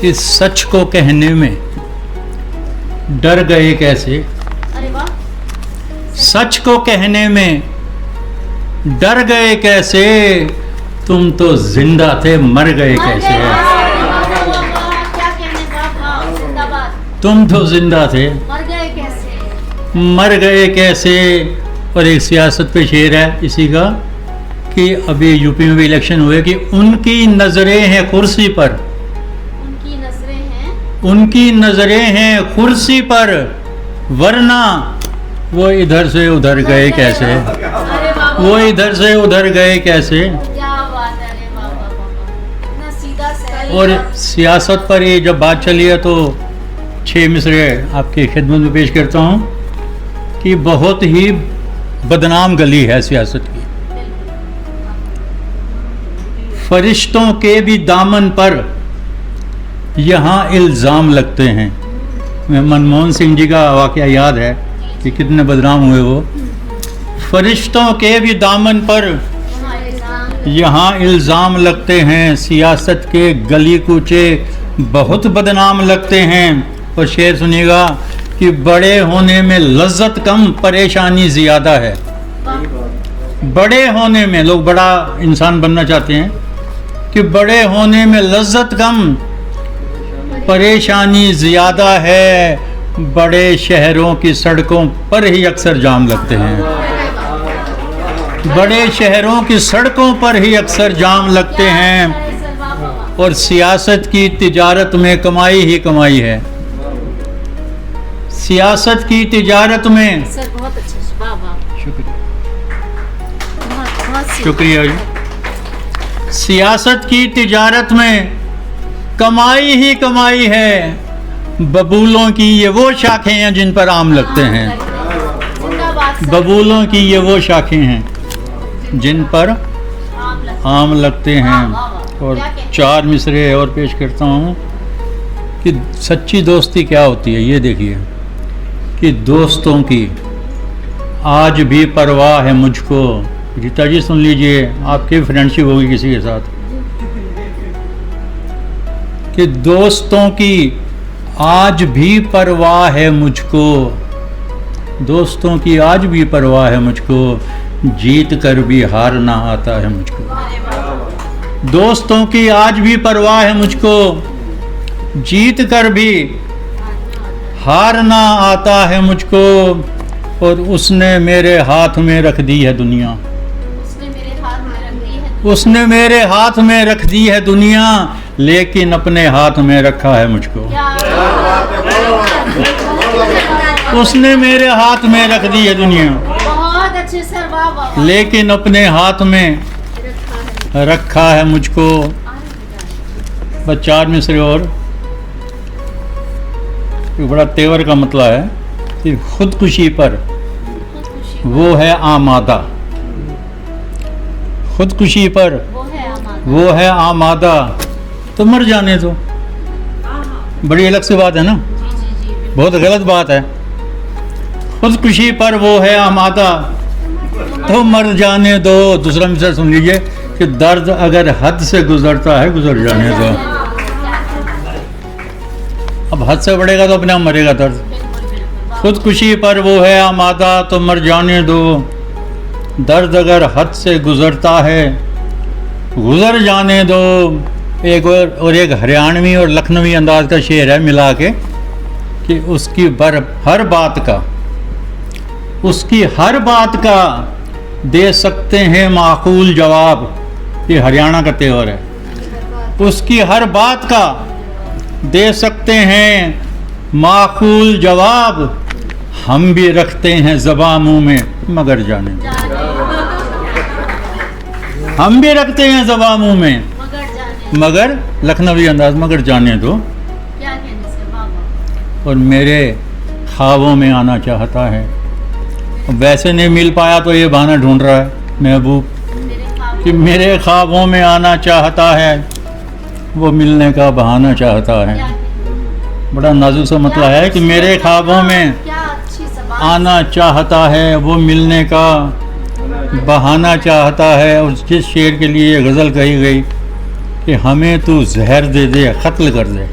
कि सच को कहने में डर गए कैसे। अरे वाह। सच को कहने में डर गए कैसे, तुम तो जिंदा थे मर गए कैसे। क्या कहने, वाह जिंदाबाद। तुम तो जिंदा थे मर गए कैसे। मर गए कैसे। और एक सियासत पे शेर है इसी का कि अभी यूपी में भी इलेक्शन हुए कि उनकी नजरें हैं कुर्सी पर, उनकी नजरें हैं, उनकी नजरें हैं कुर्सी पर, वरना वो इधर से उधर गए कैसे। अरे वाह, वो इधर से उधर गए कैसे। क्या बात है। अरे वाह वाह वाह, इतना सीधा सही। और सियासत पर ये जब बात चली है तो 6 मिसरे आपकी खिदमत में पेश करता हूँ कि बहुत ही बदनाम गली है सियासत की। फरिश्तों के भी दामन पर यहाँ इल्ज़ाम लगते हैं। मैं मनमोहन सिंह जी का वाक़या याद है कि कितने बदनाम हुए वो। फरिश्तों के भी दामन पर यहाँ इल्ज़ाम लगते हैं, सियासत के गली कूचे बहुत बदनाम लगते हैं। और शेर सुनिएगा कि बड़े होने में लज्जत कम परेशानी ज़्यादा है। बड़े होने में लोग बड़ा इंसान बनना चाहते हैं कि बड़े होने में लज्जत कम परेशानी ज़्यादा है, बड़े शहरों की सड़कों पर ही अक्सर जाम लगते हैं। बड़े शहरों की सड़कों पर ही अक्सर जाम लगते हैं। और सियासत की तिजारत में कमाई ही कमाई है। सियासत की तिजारत में सर बहुत अच्छा, वाह वाह, शुक्रिया बहुत सही। शुक्रिया जी। सियासत की तिजारत में कमाई ही कमाई है। बबूलों की ये वो शाखें हैं जिन पर आम लगते हैं। जिंदाबाद सर। बबूलों की ये वो शाखें हैं जिन पर आम लगते हैं। और 4 मिसरे और पेश करता हूँ कि सच्ची दोस्ती क्या होती है। ये देखिए कि दोस्तों की आज भी परवाह है मुझको। रीता जी सुन लीजिए, आपकी फ्रेंडशिप होगी किसी के साथ कि दोस्तों की आज भी परवाह है मुझको। दोस्तों की आज भी परवाह है मुझको, जीत कर भी हारना आता है मुझको। दोस्तों की आज भी परवाह है मुझको, जीत कर भी हारना आता है मुझको। और उसने मेरे हाथ में रख दी है दुनिया, उसने मेरे हाथ में रख दी है। उसने मेरे हाथ में रख दी है दुनिया, लेकिन अपने हाथ में रखा है मुझको। उसने मेरे हाथ में रख दी है दुनिया, बहुत अच्छे सर, वाह वाह। लेकिन अपने हाथ में रखा है मुझको। बस 4 मिसरे और। बड़ा तेवर का मतलब है कि खुदकुशी पर वो है आमादा। खुदकुशी पर वो है आमादा, तो मर जाने दो। बड़ी अलग सी बात है ना, बहुत गलत बात है। खुदकुशी पर वो है आमादा, तो मर जाने दो। दूसरा मिसरा सुन लीजिए कि दर्द अगर हद से गुजरता है गुजर जाने दो। अब हद से बढ़ेगा तो अपने आप मरेगा दर्द। खुदकुशी पर वो है आमादा, तो मर जाने दो। दर्द अगर हद से गुजरता है गुजर जाने दो। एक और एक हरियाणवी और लखनवी अंदाज का शेर है मिला के कि उसकी हर बात का दे सकते हैं माकूल जवाब। ये हरियाणा का तेवर है। उसकी हर बात का दे सकते हैं माकूल जवाब, हम भी रखते हैं ज़बां मुँह में मगर जाने दो। हम भी रखते हैं ज़बां मुँह में मगर, लखनवी अंदाज, मगर जाने दो। क्या कहने से, वाह वाह। और मेरे ख्वाबों में आना चाहता है। वैसे नहीं मिल पाया तो ये बहाना ढूंढ रहा है महबूब कि मेरे ख्वाबों में आना चाहता है, वो मिलने का बहाना चाहता है। बड़ा नाजुक सा मतलब है कि मेरे ख्वाबों में आना चाहता है, वो मिलने का बहाना चाहता है। और जिस शेर के लिए ये गज़ल कही गई कि हमें तू जहर दे दे, क़त्ल कर दे,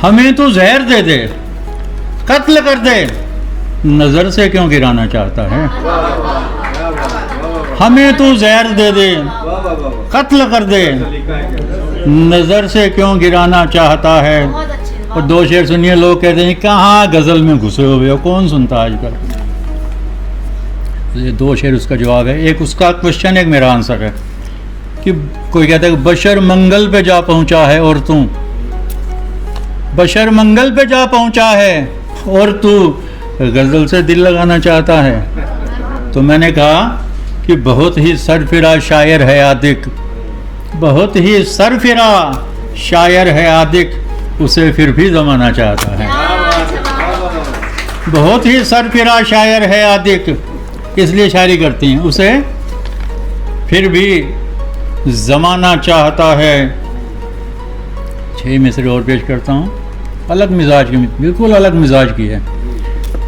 हमें तू जहर दे दे, कत्ल कर दे, नजर से क्यों गिराना चाहता है। हमें तू जहर दे दे, कत्ल कर दे, नजर से क्यों गिराना चाहता है। बहुत अच्छे और दो शेर सुनिए, लोग कहते हैं कहाँ गजल में घुसे हुए हो, कौन सुनता आजकल। ये दो शेर उसका जवाब है, एक उसका क्वेश्चन, एक मेरा आंसर है। कि कोई कहता है बशर मंगल पे जा पहुंचा है और तू, बशर मंगल पे जा पहुंचा है और तू गजल से दिल लगाना चाहता है। तो मैंने कहा कि बहुत ही सरफिरा शायर है आदिक, बहुत ही सरफिरा शायर है आदिक, उसे फिर भी जमाना चाहता है। बहुत ही सरफिरा शायर है आदिक, इसलिए शायरी करती हैं, उसे फिर भी जमाना चाहता है। 6 मिसरे और पेश करता हूँ, अलग मिजाज की, बिल्कुल अलग मिजाज की है।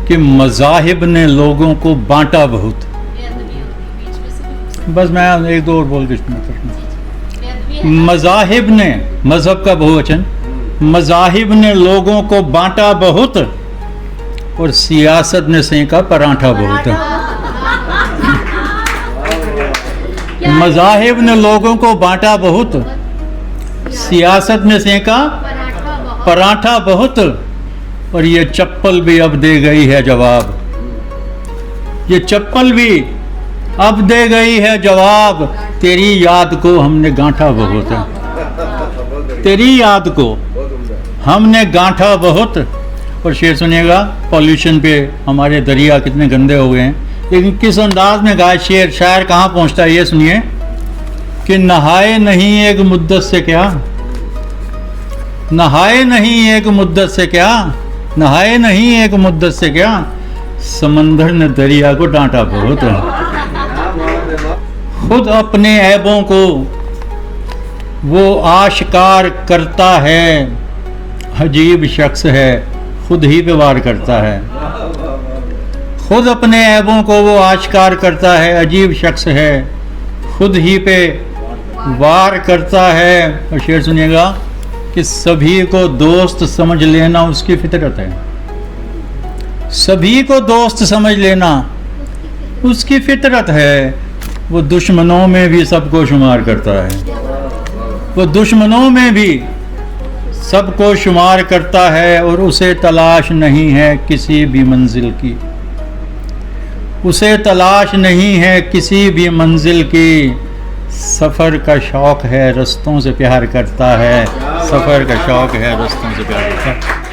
कि मज़ाहिब ने लोगों को बांटा बहुत। बस मैं एक दो और बोल के मज़ाहिब ने, मज़हब का बहुवचन, मज़ाहिब ने लोगों को बांटा बहुत और सियासत ने सेंका पराठा बहुत। मज़ाहिब ने लोगों को बांटा बहुत, सियासत ने सेंका पराठा बहुत, और ये चप्पल भी अब दे गई है जवाब। ये चप्पल भी अब दे गई है जवाब, तेरी याद को हमने गांठा बहुत है, तेरी याद को हमने गांठा बहुत। और शेर सुनिएगा, पॉल्यूशन पे हमारे दरिया कितने गंदे हो गए हैं, लेकिन किस अंदाज में गाय शेर, शायर कहाँ पहुँचता है ये सुनिए। कि नहाए नहीं एक मुद्दत से क्या, नहाए नहीं एक मुद्दत से क्या, नहाए नहीं एक मुद्दत से क्या, समंदर ने दरिया को डांटा बहुत है। खुद अपने ऐबों को वो आश्कार करता है, अजीब शख्स है, खुद ही पे वार करता है। खुद अपने ऐबों को वो आश्कार करता है, अजीब शख्स है, खुद ही पे वार करता है। और शेर सुनिएगा कि सभी को दोस्त समझ लेना उसकी फितरत है, सभी को दोस्त समझ लेना उसकी फितरत है। वो दुश्मनों में भी सबको शुमार करता है, वो दुश्मनों में भी सबको शुमार करता है, और उसे तलाश नहीं है किसी भी मंजिल की, उसे तलाश नहीं है किसी भी मंजिल की। सफ़र का शौक़ है, रस्तों से प्यार करता है, सफ़र का शौक़ है, रस्तों से प्यार करता है।